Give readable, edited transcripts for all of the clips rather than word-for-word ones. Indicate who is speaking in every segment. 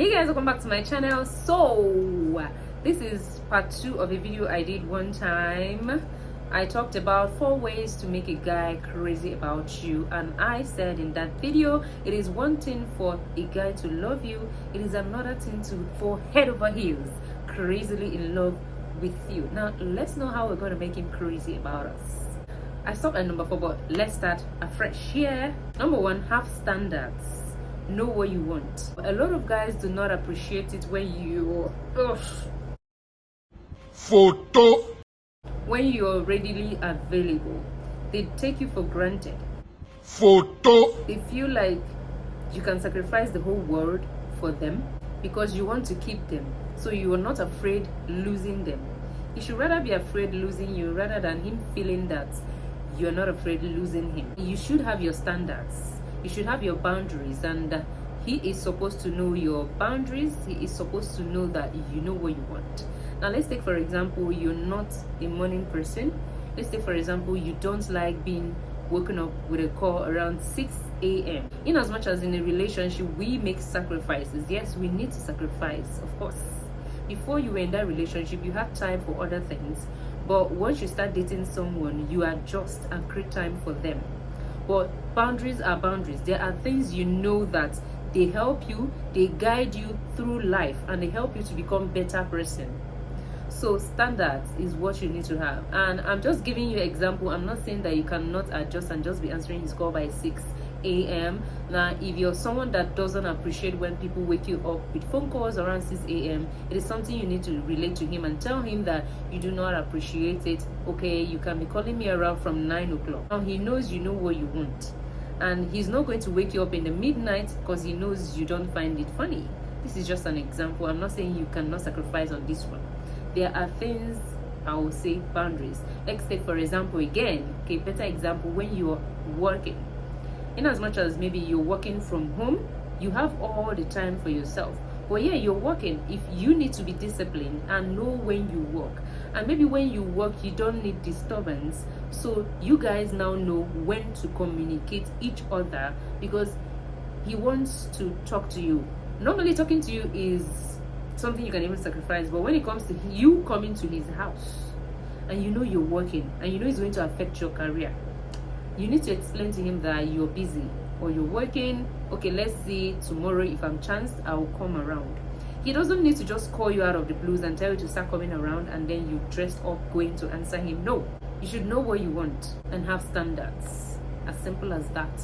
Speaker 1: Hey guys, welcome back to my channel. So this is part 2 of a video I did one time. I talked about 4 ways to make a guy crazy about you, and I said in that video, it is one thing for a guy to love you, it is another thing to fall head over heels crazily in love with you. Now let's know how we're going to make him crazy about us. I stopped at number 4, but let's start afresh here. Number 1, have standards. Know what you want. A lot of guys do not appreciate it when you're readily available. They take you for granted. They feel like you can sacrifice the whole world for them because you want to keep them, so you are not afraid losing them. You should rather be afraid losing you rather than him feeling that you're not afraid losing him. You should have your standards. You should have your boundaries, and he is supposed to know your boundaries. He is supposed to know that you know what you want. Now let's take for example, you're not a morning person. Let's take for example, you don't like being woken up with a call around 6 a.m. In as much as in a relationship we make sacrifices. Yes, we need to sacrifice, of course. Before you were in that relationship, you had time for other things, but once you start dating someone, you adjust and create time for them. But boundaries are boundaries. There are things you know that they help you, they guide you through life, and they help you to become a better person. So standards is what you need to have. And I'm just giving you an example. I'm not saying that you cannot adjust and just be answering his call by 6 a.m. Now, if you're someone that doesn't appreciate when people wake you up with phone calls around 6 a.m., it is something you need to relate to him and tell him that you do not appreciate it. Okay, you can be calling me around from 9 o'clock. Now he knows you know what you want, and he's not going to wake you up in the midnight because he knows you don't find it funny. This is just an example. I'm not saying you cannot sacrifice on this one. There are things, I will say, boundaries. Let's say for example again, okay, better example, when you're working. In as much as maybe you're working from home, you have all the time for yourself. But yeah, you're working. If you need to be disciplined and know when you work, and maybe when you work you don't need disturbance, so you guys now know when to communicate each other, because he wants to talk to you. Normally talking to you is something you can even sacrifice, but when it comes to you coming to his house and you know you're working and you know it's going to affect your career, you need to explain to him that you're busy or you're working. Okay, let's see, tomorrow if I'm chanced, I'll come around. He doesn't need to just call you out of the blues and tell you to start coming around and then you dressed up going to answer him. No, you should know what you want and have standards. As simple as that.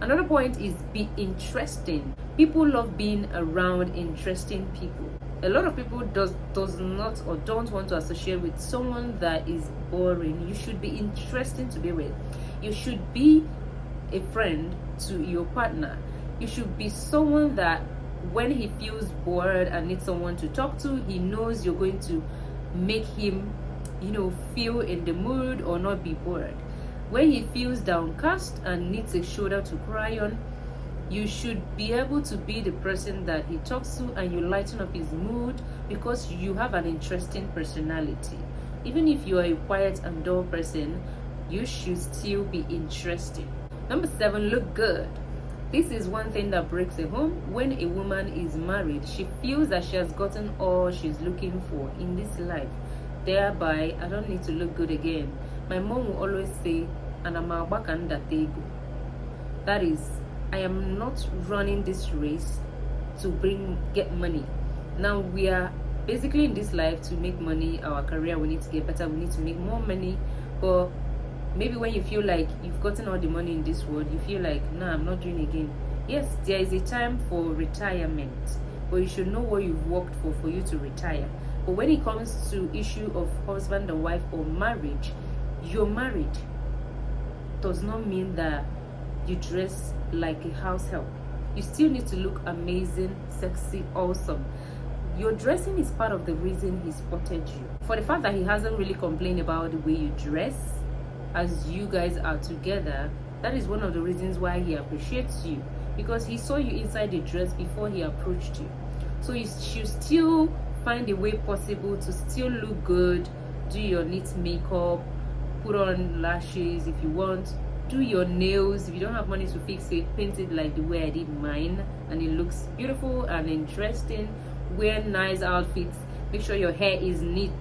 Speaker 1: Another point is be interesting. People love being around interesting people. A lot of people does not or don't want to associate with someone that is boring. You should be interesting to be with. You should be a friend to your partner. You should be someone that when he feels bored and needs someone to talk to, he knows you're going to make him, feel in the mood or not be bored. When he feels downcast and needs a shoulder to cry on, you should be able to be the person that he talks to and you lighten up his mood because you have an interesting personality. Even if you are a quiet and dull person, you should still be interesting. Number 7, look good. This is one thing that breaks a home. When a woman is married, she feels that she has gotten all she's looking for in this life. Thereby, I don't need to look good again. My mom will always say, that is, I am not running this race to get money. Now we are basically in this life to make money. Our career, we need to get better, we need to make more money. But maybe when you feel like you've gotten all the money in this world, you feel like, nah, I'm not doing again. Yes, there is a time for retirement, but you should know what you've worked for you to retire. But when it comes to issue of husband and wife or marriage, you're married does not mean that you dress like a house help. You still need to look amazing, sexy, awesome. Your dressing is part of the reason he spotted you. For the fact that he hasn't really complained about the way you dress as you guys are together, that is one of the reasons why he appreciates you, because he saw you inside the dress before he approached you. So you should still find a way possible to still look good, do your neat makeup, put on lashes if you want, Do your nails. If you don't have money to fix it, paint it like the way I did mine, and it looks beautiful and interesting. Wear nice outfits. Make sure your hair is neat.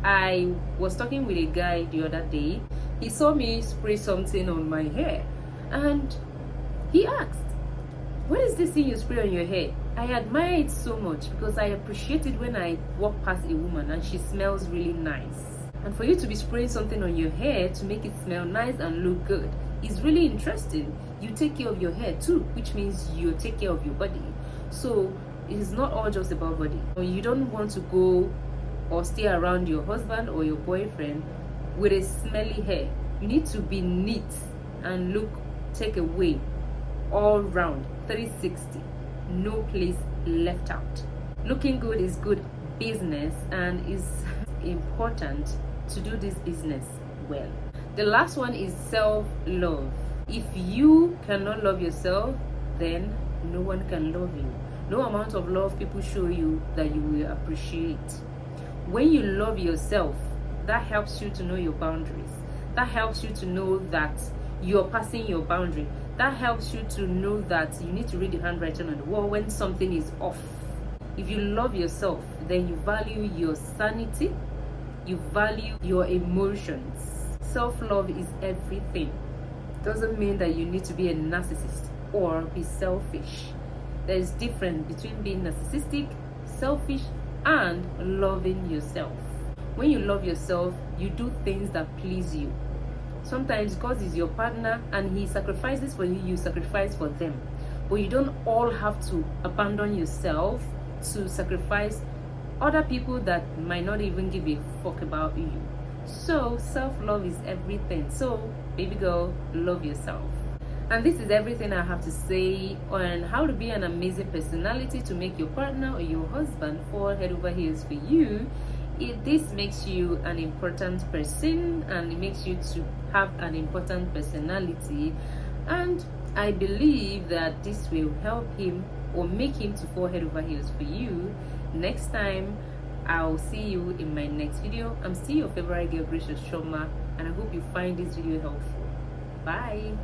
Speaker 1: I was talking with a guy the other day. He saw me spray something on my hair, and he asked, "What is this thing you spray on your hair?" I admire it so much because I appreciate it when I walk past a woman and she smells really nice. And for you to be spraying something on your hair to make it smell nice and look good is really interesting. You take care of your hair too, which means you take care of your body. So it is not all just about body. You don't want to go or stay around your husband or your boyfriend with a smelly hair. You need to be neat and look take away all round 360, no place left out. Looking good is good business and is important to do this business well. The last one is self-love. If you cannot love yourself, then no one can love you. No amount of love people show you that you will appreciate. When you love yourself, that helps you to know your boundaries. That helps you to know that you're passing your boundary. That helps you to know that you need to read the handwriting on the wall when something is off. If you love yourself, then you value your sanity, you value your emotions. Self-love is everything. Doesn't mean that you need to be a narcissist or be selfish. There is difference between being narcissistic, selfish, and loving yourself. When you love yourself, you do things that please you. Sometimes God is your partner and he sacrifices for you, you sacrifice for them. But you don't all have to abandon yourself to sacrifice other people that might not even give a fuck about you. So self-love is everything. So baby girl, love yourself. And this is everything I have to say on how to be an amazing personality to make your partner or your husband fall head over heels for you. This makes you an important person and it makes you to have an important personality, and I believe that this will help him or make him to fall head over heels for you. Next time I'll see you in my next video. I'm still your favorite girl, Gracious Chioma, and I hope you find this video helpful. Bye.